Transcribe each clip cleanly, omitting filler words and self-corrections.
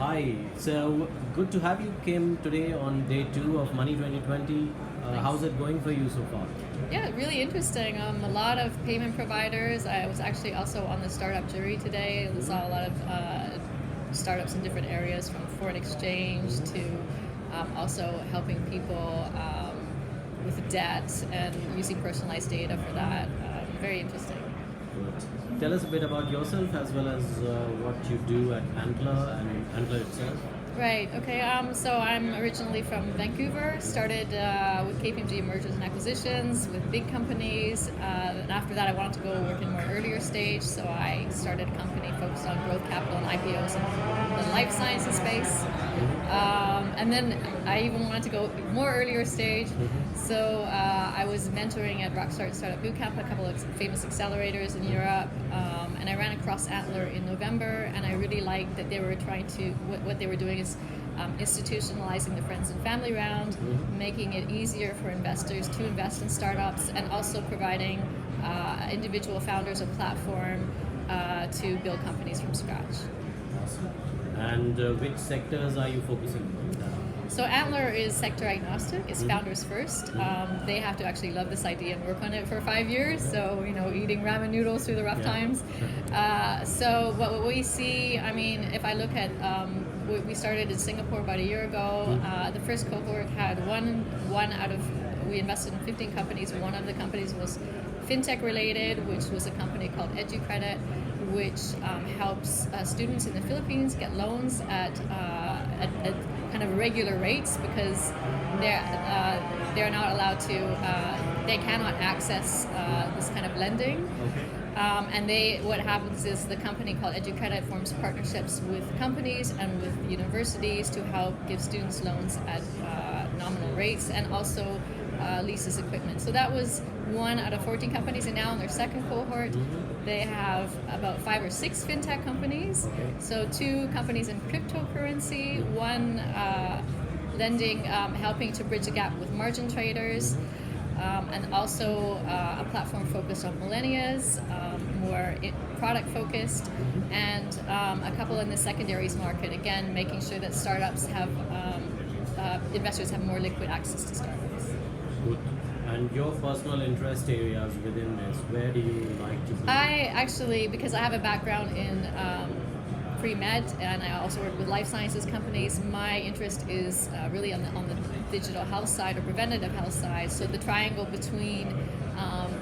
Hi, so good to have you, Kim, today on day 2 of Money 2020. How's it going for you so far? Yeah, really interesting. A lot of payment providers. I was actually also on the startup jury today. I saw a lot of startups in different areas, from foreign exchange to also helping people with debt and using personalized data for that. Very interesting. Good. Tell us a bit about yourself as well as what you do at Antler and Antler itself. Right. Okay. So I'm originally from Vancouver. Started with KPMG mergers and acquisitions with big companies. And after that, I wanted to go work in more earlier stage. So I started a company focused on growth capital and IPOs in the life sciences space. And then I even wanted to go more earlier stage. So I was mentoring at Rockstart Startup Bootcamp, a couple of famous accelerators in Europe. And I ran across Antler in November, and I really liked that they were trying to, what they were doing is institutionalizing the friends and family round, making it easier for investors to invest in startups, and also providing individual founders a platform to build companies from scratch. Awesome. And which sectors are you focusing on? So Antler is sector agnostic. It's founders first. They have to actually love this idea and work on it for 5 years. So eating ramen noodles through the rough times. So what we see, I mean, if I look at, we started in Singapore about a year ago. The first cohort had one out of, we invested in 15 companies. One of the companies was FinTech related, which was a company called EduCredit, which helps students in the Philippines get loans at kind of regular rates, because they're not allowed to, they cannot access this kind of lending. Okay. And what happens is the company called EduCredit forms partnerships with companies and with universities to help give students loans at nominal rates, and also leases equipment. So that was one out of 14 companies, and now in their second cohort, they have about 5 or 6 fintech companies. Okay. So 2 companies in cryptocurrency, one lending, helping to bridge the gap with margin traders, and also a platform focused on millennials, more product focused, and a couple in the secondaries market, again making sure that startups have, investors have more liquid access to startups. Good. And your personal interest areas within this, where do you like to be? I actually, because I have a background in pre-med, and I also work with life sciences companies, my interest is really on the digital health side, or preventative health side. So the triangle between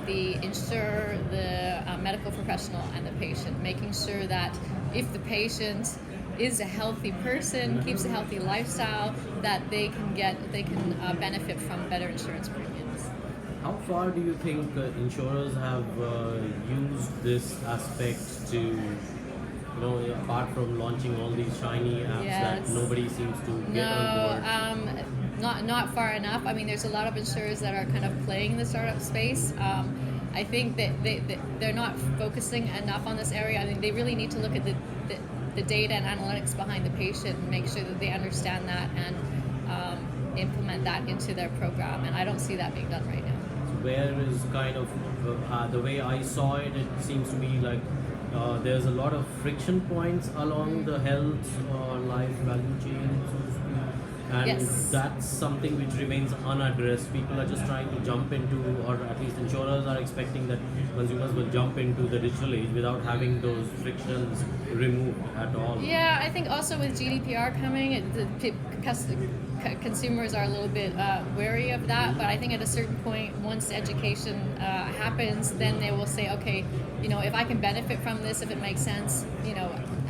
the insurer, the medical professional, and the patient, making sure that if the patient is a healthy person, keeps a healthy lifestyle, that they can benefit from better insurance premiums. How far do you think insurers have used this aspect to, apart from launching all these shiny apps that nobody seems to get on board? Not far enough. I mean, there's a lot of insurers that are kind of playing the startup space. I think that they're not focusing enough on this area. I mean, they really need to look at the data and analytics behind the patient and make sure that they understand that and implement that into their program. And I don't see that being done right now. Where is kind of the way I saw it, it seems to me like there's a lot of friction points along the health or life value chain, so to speak. And that's something which remains unaddressed. People are just trying to jump into, or at least insurers are expecting that consumers will jump into the digital age without having those frictions removed at all. Yeah, I think also with GDPR coming, consumers are a little bit wary of that, but I think at a certain point, once education happens, then they will say, okay, if I can benefit from this, if it makes sense,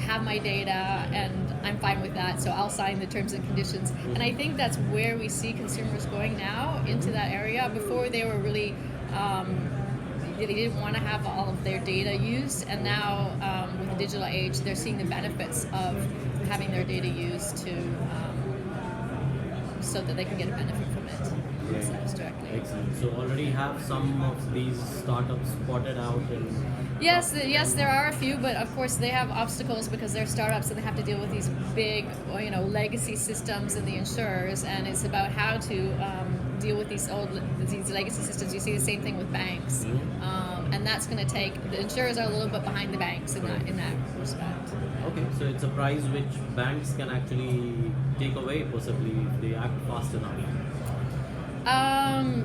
have my data, and I'm fine with that, so I'll sign the terms and conditions. And I think that's where we see consumers going now, into that area. Before, they were really they didn't want to have all of their data used, and now with the digital age, they're seeing the benefits of having their data used to so that they can get a benefit from it. Directly. Excellent. So already have some of these startups spotted out and Yes, there are a few, but of course they have obstacles because they're startups and they have to deal with these big, legacy systems and the insurers, and it's about how to deal with these legacy systems. You see the same thing with banks, and that's going to take. The insurers are a little bit behind the banks in that respect. Okay, so it's a price which banks can actually take away possibly if they act fast enough. Um,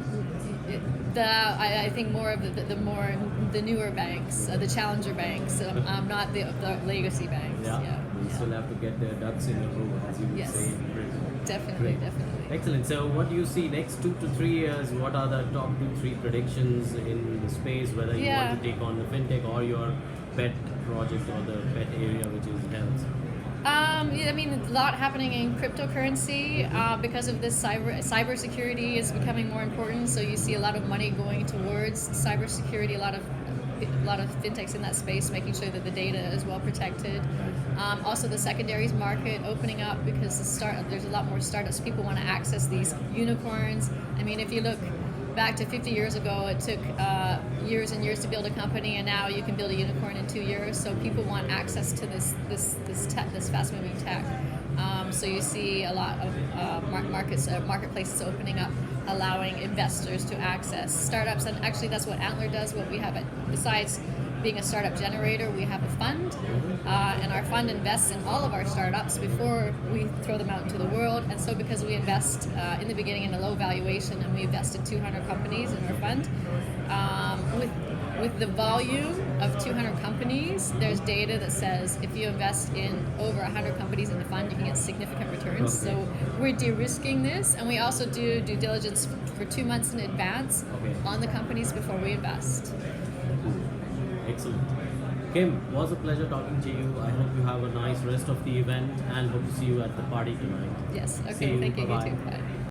I think more of the newer banks, the challenger banks, not the legacy banks. Yeah, they Yeah. still have to get their ducks in a row, as you would Yes. say in Britain. Definitely, Great. definitely. Excellent. So, what do you see next 2 to 3 years? What are the top 2-3 predictions in the space? Whether you Yeah. want to take on the fintech or your pet project or the pet area, which is health. Yeah, I mean, a lot happening in cryptocurrency because of this cybersecurity is becoming more important. So you see a lot of money going towards cybersecurity. A lot of fintechs in that space, making sure that the data is well protected. Also, the secondaries market opening up because there's a lot more startups. People want to access these unicorns. I mean, if you look back to 50 years ago, it took years and years to build a company, and now you can build a unicorn in 2 years. So people want access to this fast-moving tech. So you see a lot of marketplaces opening up, allowing investors to access startups, and actually that's what Antler does. What we have, besides being a startup generator, we have a fund, and our fund invests in all of our startups before we throw them out into the world. And so because we invest in the beginning in a low valuation, and we invested 200 companies in our fund, with the volume of 200 companies, there's data that says if you invest in over 100 companies in the fund, you can get significant returns. Okay. So we're de-risking this, and we also do due diligence for 2 months in advance on the companies before we invest. Excellent. Kim, was a pleasure talking to you. I hope you have a nice rest of the event and hope to see you at the party tonight. Yes, See okay, you. thank you, Bye-bye. you too. Bye.